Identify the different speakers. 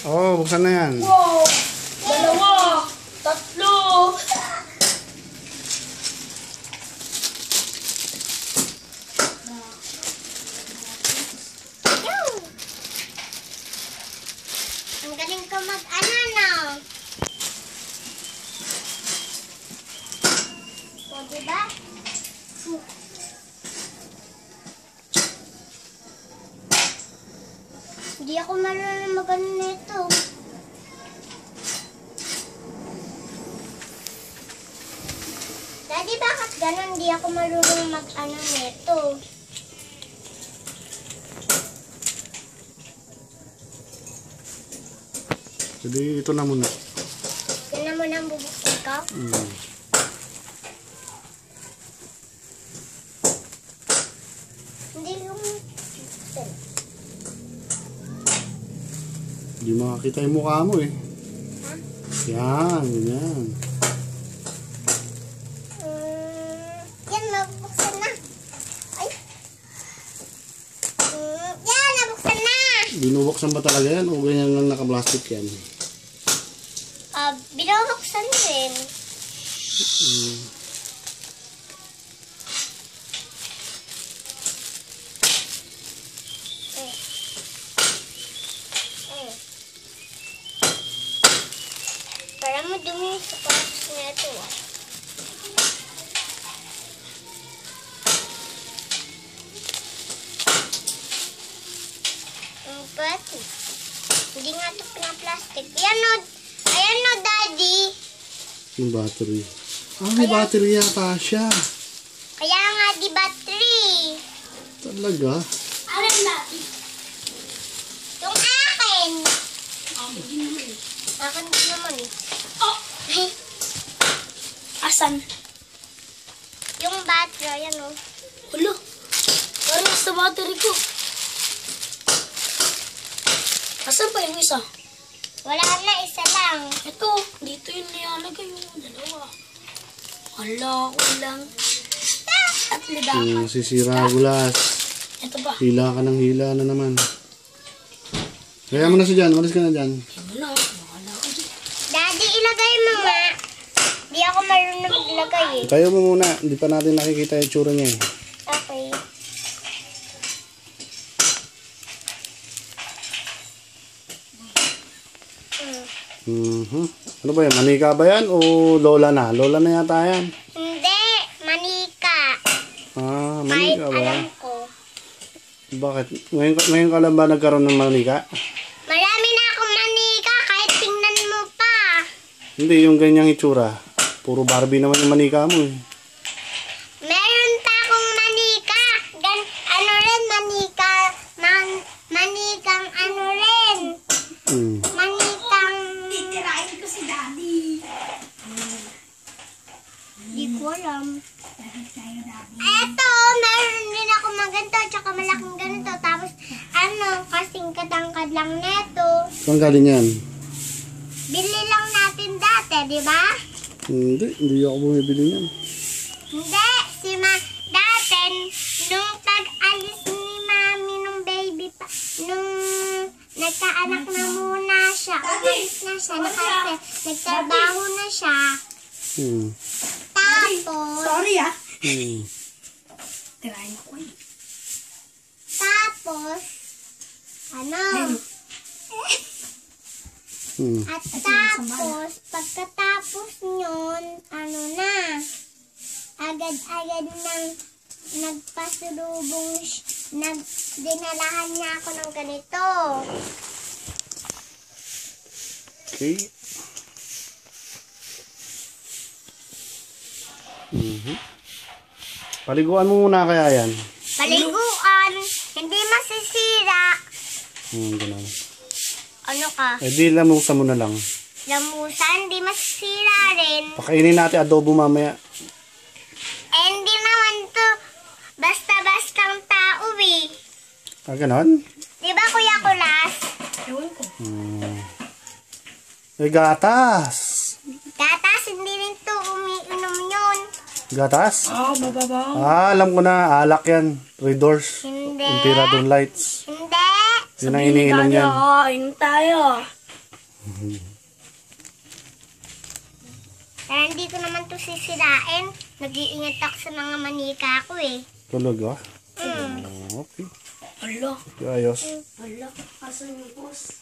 Speaker 1: Oo, buksan na yan.
Speaker 2: Wow! Dalawa! Tatlo!
Speaker 3: Ang galing ko mag-ano na. O, diba? Hindi ako marunong mag-ano nito. Daddy, bakit ganun? Hindi ako marunong mag-ano nito.
Speaker 1: Jadi ito na muna.
Speaker 3: Yan na muna ang bubuksan ko. Hindi yung...
Speaker 1: Hindi makakita yung mukha mo eh.
Speaker 3: Ha?
Speaker 1: Yan, yan.
Speaker 3: Yan, nabuksan na. Ay. Yan, nabuksan na.
Speaker 1: Binubuksan ba talaga yan o ganyan lang naka-plastic yan?
Speaker 3: Binubuksan din. Para madumi sa patos na ito. Ang pati. Hindi nga ito pinaplastic. Yan o. Ayan o, Daddy.
Speaker 1: Yung battery. May battery yata siya.
Speaker 3: Kaya nga di battery.
Speaker 1: Talaga?
Speaker 3: Alin natin? Yung akin. Akin din naman eh.
Speaker 2: Oh! Asan?
Speaker 3: Yung battery, yan o.
Speaker 2: Ulo! Parang sa battery ko. Asan pa yung isa?
Speaker 3: Wala na, isa lang.
Speaker 2: Ito, dito yung nilalagay yung dalawa. Wala ko lang. Tatlo dapat.
Speaker 1: Sisira gulas.
Speaker 2: Ito ba?
Speaker 1: Hila ka ng hila na naman. Kaya mo na siya dyan. Malis ka na dyan.
Speaker 2: Wala. Wala ko dyan.
Speaker 3: Daddy, ilagay mo nga. Di ako marunong maglagay eh.
Speaker 1: Tayo mo muna. Hindi pa natin nakikita yung tsura niya eh.
Speaker 3: Okay.
Speaker 1: Ano ba yan? Manika ba yan? O lola na? Lola na yata yan.
Speaker 3: Hindi, manika.
Speaker 1: Manika
Speaker 3: Kahit
Speaker 1: ba?
Speaker 3: alam ko.
Speaker 1: Bakit? Ngayon ka lang ba nagkaroon ng manika?
Speaker 3: Marami na akong manika kahit tingnan mo pa.
Speaker 1: Hindi, yung ganyang itsura. Puro Barbie naman yung manika mo eh.
Speaker 3: Meron pa akong manika. Ano rin, manika. Manikang ano rin. Manikang...
Speaker 2: Titirain ko si Daddy.
Speaker 3: Di ko alam. Eto, meron din ako maganto, tsaka malaking ganito. Tapos, kasing katangkad lang neto.
Speaker 1: Saan galing yan?
Speaker 3: Bili lang natin dati, di ba?
Speaker 1: Hindi ako bumibili yan.
Speaker 3: Hindi, dati, nung pag-alis ni Mami nung baby pa, nung nagkaanak na muna siya, umalis na siya, nagtrabaho na siya. Tapos,
Speaker 2: Sorry ah. Tirain ko eh.
Speaker 3: tapos, at tapos, pagkatapos nyon, agad-agad nang nagpasulubong, dinalahan niya ako ng ganito.
Speaker 1: Okay. Paliguan mo muna kaya yan.
Speaker 3: Paliguan, hindi masisira.
Speaker 1: Ganun.
Speaker 3: Ano ka?
Speaker 1: Di lamusan mo na lang.
Speaker 3: Lamusan, hindi masisira rin.
Speaker 1: Pakainin natin adobo mamaya.
Speaker 3: Hindi naman to basta-bastang tao eh.
Speaker 1: Ganon?
Speaker 3: Di ba, Kuya Kulas?
Speaker 2: Ewan ko.
Speaker 1: Gatas.
Speaker 3: Gatas, hindi rin to umiinom yun.
Speaker 1: Gatas?
Speaker 2: Mababaw.
Speaker 1: Alam ko na. Alak yan. Red Doors.
Speaker 3: Hindi.
Speaker 1: Emperador Lights.
Speaker 3: Hindi.
Speaker 1: Yun ang iniinom yan.
Speaker 2: Inom tayo.
Speaker 3: Kaya hindi ko naman to sisirain. Nag-iingat ako sa mga manika ko eh.
Speaker 1: Talaga?
Speaker 3: Mm.
Speaker 1: Okay.
Speaker 2: Hala.
Speaker 1: Ayos.
Speaker 2: Hala. Asan yung boss?